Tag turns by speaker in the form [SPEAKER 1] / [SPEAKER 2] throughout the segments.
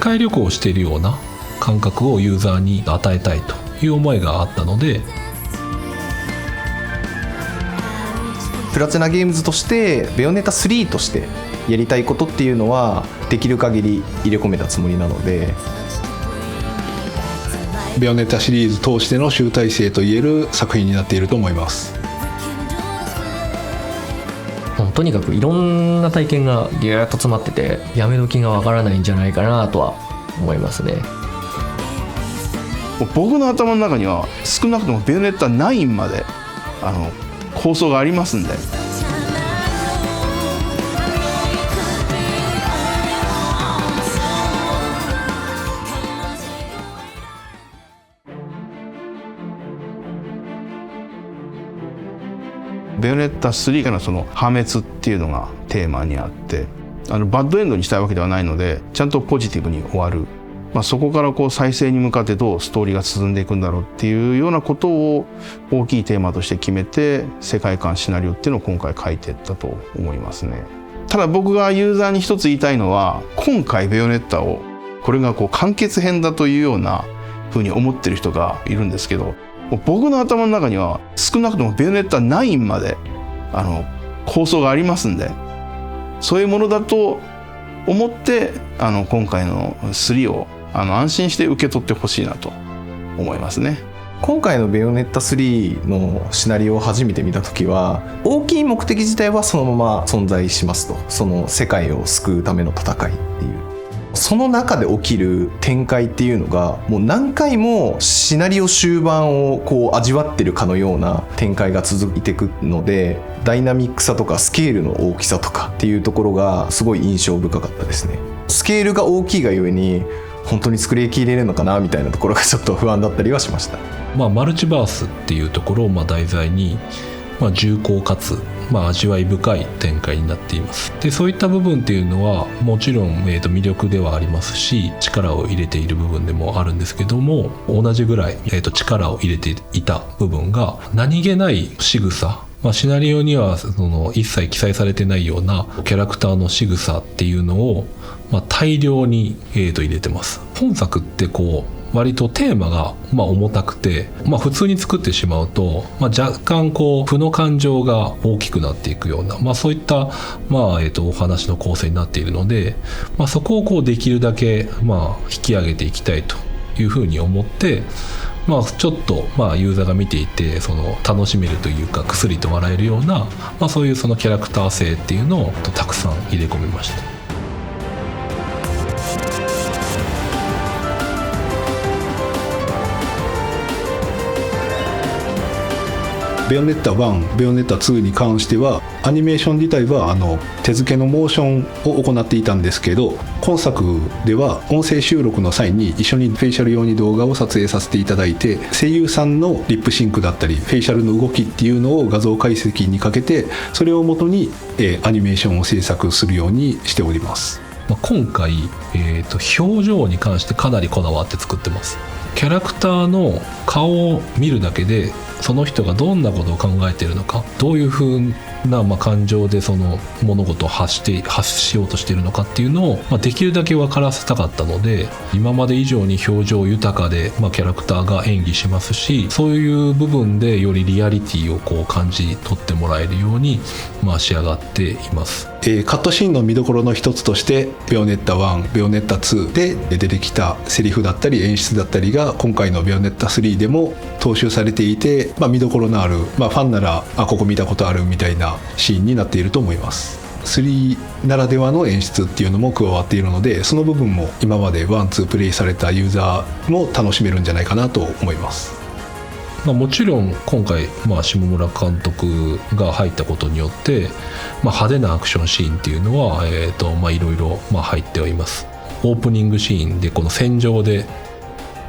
[SPEAKER 1] 界旅行をしているような感覚をユーザーに与えたいという思いがあったので、
[SPEAKER 2] プラチナゲームズとしてベヨネタ3としてやりたいことっていうのはできる限り入れ込めたつもりなので、
[SPEAKER 3] ベヨネタシリーズ通しての集大成といえる作品になっていると思います。
[SPEAKER 4] とにかくいろんな体験がギューッと詰まってて、やめ時がわからないんじゃないかなとは思いますね。
[SPEAKER 5] 僕の頭の中には少なくともベヨネッタ9まで構想がありますんで。ベヨネッタ3からのその破滅っていうのがテーマにあって、バッドエンドにしたいわけではないので、ちゃんとポジティブに終わる、そこからこう再生に向かってどうストーリーが進んでいくんだろうっていうようなことを大きいテーマとして決めて、世界観シナリオっていうのを今回書いていったと思いますね。ただ僕がユーザーに一つ言いたいのは、今回ベヨネッタをこれがこう完結編だというようなふうに思ってる人がいるんですけど、僕の頭の中には少なくともベヨネッタ9まで構想がありますんで、そういうものだと思って今回の3を安心して受け取ってほしいなと思いますね。
[SPEAKER 2] 今回のベヨネッタ3のシナリオを初めて見た時は、大きい目的自体はそのまま存在しますと、その世界を救うための戦いっていう、その中で起きる展開っていうのがもう何回もシナリオ終盤をこう味わってるかのような展開が続いていくので、ダイナミックさとかスケールの大きさとかっていうところがすごい印象深かったですね。スケールが大きいがゆえに本当に作りきれるのかなみたいなところがちょっと不安だったりはしました。
[SPEAKER 1] マルチバースっていうところを題材に、重厚かつ味わい深い展開になっています。でそういった部分っていうのはもちろん、魅力ではありますし、力を入れている部分でもあるんですけども、同じぐらい、力を入れていた部分が何気ない仕草、シナリオには一切記載されてないようなキャラクターの仕草っていうのを、大量に、入れてます。本作って割とテーマが重たくて、普通に作ってしまうと、若干負の感情が大きくなっていくような、そういった、お話の構成になっているので、そこをできるだけ、引き上げていきたいというふうに思って、ちょっとユーザーが見ていて楽しめるというか、くすりと笑えるような、そういうキャラクター性っていうのをたくさん入れ込みました。
[SPEAKER 3] ベヨネッタ1、ベヨネッタ2に関してはアニメーション自体は手付けのモーションを行っていたんですけど、今作では音声収録の際に一緒にフェイシャル用に動画を撮影させていただいて、声優さんのリップシンクだったりフェイシャルの動きっていうのを画像解析にかけて、それをもとにアニメーションを制作するようにしております。
[SPEAKER 1] 今回、表情に関してかなりこだわって作ってます。キャラクターの顔を見るだけでその人がどんなことを考えているのか、どういうふうな感情でその物事を発しようとしているのかっていうのを、できるだけ分からせたかったので、今まで以上に表情豊かで、キャラクターが演技しますし、そういう部分でよりリアリティを感じ取ってもらえるように、仕上がっています。
[SPEAKER 3] カットシーンの見どころの一つとして、ベヨネッタ1、ベヨネッタ2で出てきたセリフだったり演出だったりが今回のベヨネッタ3でも踏襲されていて、見どころのある、ファンならここ見たことあるみたいなシーンになっていると思います。3ならではの演出っていうのも加わっているので、その部分も今まで1、2プレイされたユーザーも楽しめるんじゃないかなと思います。
[SPEAKER 1] もちろん今回、下村監督が入ったことによって、派手なアクションシーンっていうのは、いろいろ入ってはいます。オープニングシーンでこの戦場で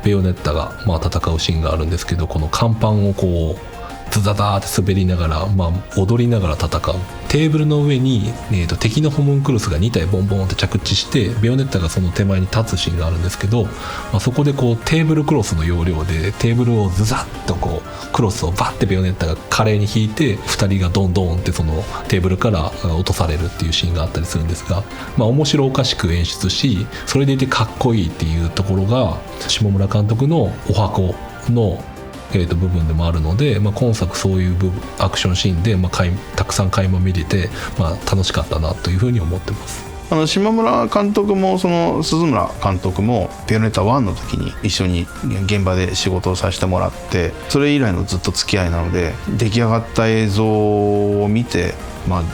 [SPEAKER 1] ベヨネッタが戦うシーンがあるんですけど、この甲板をズダダーって滑りながら、踊りながら戦う。テーブルの上に、敵のホムンクルスが2体ボンボンって着地してベヨネッタがその手前に立つシーンがあるんですけど、そこでこうテーブルクロスの要領でテーブルをズザッとこうクロスをバッてベヨネッタが華麗に引いて2人がドンドンってそのテーブルから落とされるっていうシーンがあったりするんですが、面白おかしく演出し、それでいてかっこいいっていうところが下村監督のお箱の部分でもあるので、今作そういうアクションシーンで、たくさん垣間見れて、楽しかったなというふうに思ってます。
[SPEAKER 5] 島村監督もその鈴村監督もベヨネッタ1の時に一緒に現場で仕事をさせてもらって、それ以来のずっと付き合いなので、出来上がった映像を見て、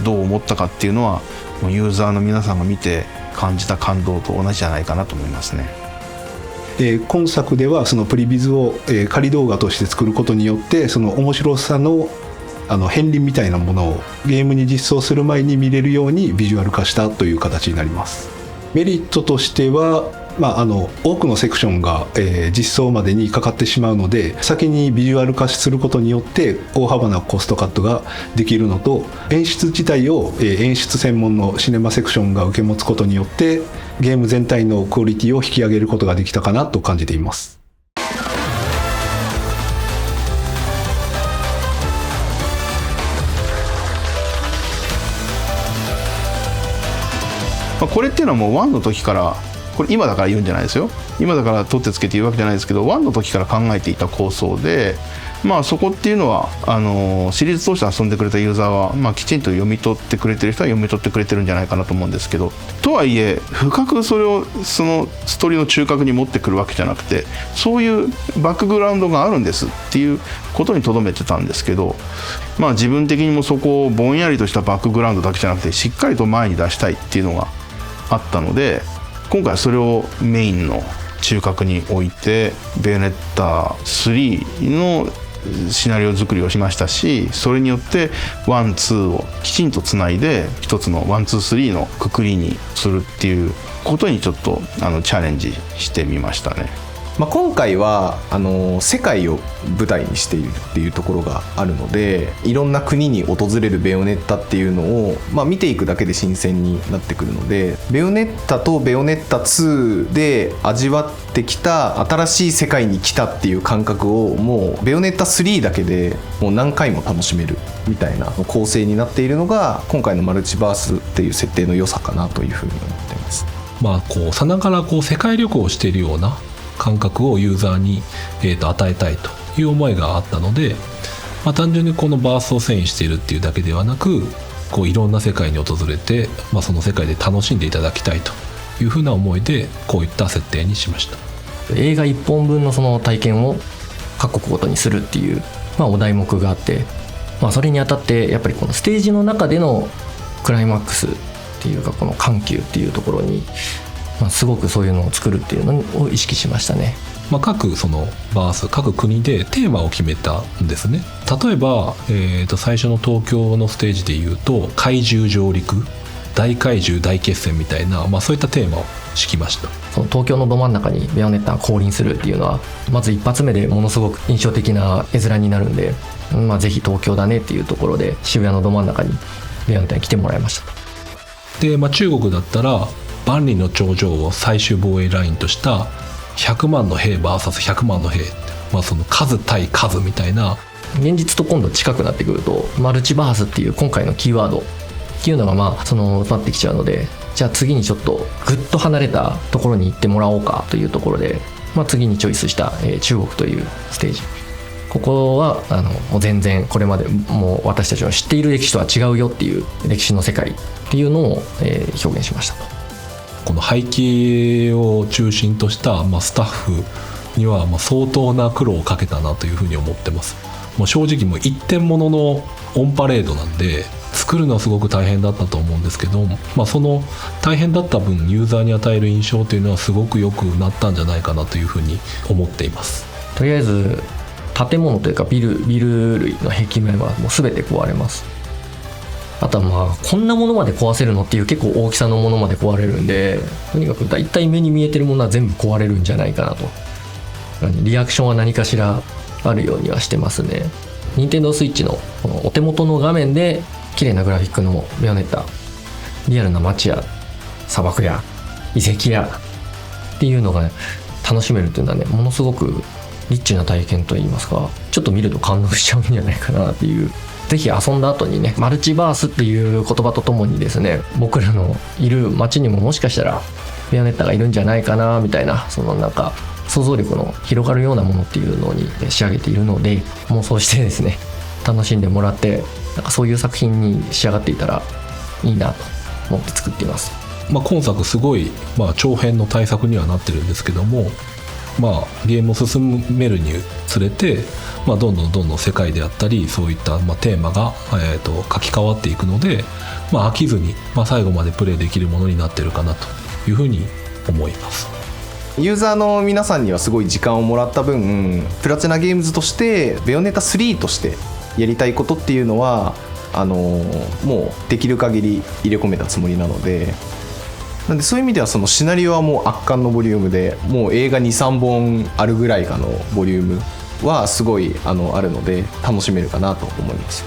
[SPEAKER 5] どう思ったかっていうのはユーザーの皆さんが見て感じた感動と同じじゃないかなと思いますね。
[SPEAKER 3] 今作ではそのプリビズを仮動画として作ることによって、その面白さの片鱗みたいなものをゲームに実装する前に見れるようにビジュアル化したという形になります。メリットとしては、多くのセクションが、実装までにかかってしまうので、先にビジュアル化することによって大幅なコストカットができるのと、演出自体を、演出専門のシネマセクションが受け持つことによってゲーム全体のクオリティを引き上げることができたかなと感じています。
[SPEAKER 5] これっていうのはもう1の時から、これ今だから言うんじゃないですよ、今だから取ってつけて言うわけじゃないですけど、1の時から考えていた構想で、そこっていうのはシリーズ通して遊んでくれたユーザーは、きちんと読み取ってくれてる人は読み取ってくれてるんじゃないかなと思うんですけど、とはいえ深くそれをそのストーリーの中核に持ってくるわけじゃなくて、そういうバックグラウンドがあるんですっていうことにとどめてたんですけど、自分的にもそこをぼんやりとしたバックグラウンドだけじゃなくてしっかりと前に出したいっていうのがあったので、今回はそれをメインの中核に置いてベヨネッタ3のシナリオ作りをしましたし、それによって1、2をきちんとつないで一つの1、2、3のくくりにするっていうことにちょっとチャレンジしてみましたね。
[SPEAKER 2] 今回は世界を舞台にしているっていうところがあるので、いろんな国に訪れるベヨネッタっていうのを、見ていくだけで新鮮になってくるので、ベヨネッタとベヨネッタ2で味わってきた新しい世界に来たっていう感覚をもうベヨネッタ3だけでもう何回も楽しめるみたいな構成になっているのが今回のマルチバースっていう設定の良さかなというふうに思っています。
[SPEAKER 1] さながら世界旅行をしているような感覚をユーザーに、与えたいという思いがあったので、単純にこのバースを遷移しているっていうだけではなく、いろんな世界に訪れて、その世界で楽しんでいただきたいというふうな思いでこういった設定にしました。
[SPEAKER 4] 映画1本分のその体験を各国ごとにするっていう、お題目があって、それにあたってやっぱりこのステージの中でのクライマックスっていうか、この緩急っていうところにすごくそういうのを作るっていうのを意識しましたね。
[SPEAKER 1] 各そのバース、各国でテーマを決めたんですね。例えば、最初の東京のステージでいうと怪獣上陸、大怪獣大決戦みたいな、そういったテーマを敷きました。
[SPEAKER 4] その東京のど真ん中にベヨネッタが降臨するっていうのはまず一発目でものすごく印象的な絵面になるんで、ぜひ東京だねっていうところで渋谷のど真ん中にベヨネッタに来てもらいました。
[SPEAKER 1] で、中国だったら万里の長城を最終防衛ラインとした100万の兵 vs100 万の兵、その数対数みたいな、
[SPEAKER 4] 現実と今度近くなってくるとマルチバースっていう今回のキーワードっていうのが埋まってきちゃうので、じゃあ次にちょっとぐっと離れたところに行ってもらおうかというところで、次にチョイスした、中国というステージ、ここはもう全然これまでもう私たちの知っている歴史とは違うよっていう歴史の世界っていうのを、表現しましたと。
[SPEAKER 1] この背景を中心とした、スタッフには相当な苦労をかけたなというふうに思ってます。もう正直もう一点物のオンパレードなんで作るのはすごく大変だったと思うんですけど、その大変だった分ユーザーに与える印象というのはすごく良くなったんじゃないかなというふうに思っています。
[SPEAKER 4] とりあえず建物というかビル類の壁面はもう全て壊れます。あとはこんなものまで壊せるのっていう結構大きさのものまで壊れるんで、とにかく大体目に見えてるものは全部壊れるんじゃないかなと。リアクションは何かしらあるようにはしてますね。Nintendo Switch のこのお手元の画面で綺麗なグラフィックのベヨネッタ、リアルな街や砂漠や遺跡やっていうのが、ね、楽しめるっていうのはね、ものすごくリッチな体験といいますか、ちょっと見ると感動しちゃうんじゃないかなっていう。ぜひ遊んだ後にね、マルチバースっていう言葉とともにですね、僕らのいる街にももしかしたらベヨネッタがいるんじゃないかなみたいな、そのなんか想像力の広がるようなものっていうのに仕上げているので、妄想してですね楽しんでもらって、なんかそういう作品に仕上がっていたらいいなと思って作っています。
[SPEAKER 1] 今作すごい、長編の大作にはなってるんですけども、ゲームを進めるにつれて、どんどん世界であったりそういった、テーマが、書き換わっていくので、飽きずに、最後までプレイできるものになってるかなというふうに思います。
[SPEAKER 2] ユーザーの皆さんにはすごい時間をもらった分、プラチナゲームズとしてベヨネッタ3としてやりたいことっていうのはもうできる限り入れ込めたつもりなので、なんでそういう意味ではそのシナリオはもう圧巻のボリュームで、もう映画 2,3 本あるぐらいかのボリュームはすごいあるので楽しめるかなと思います。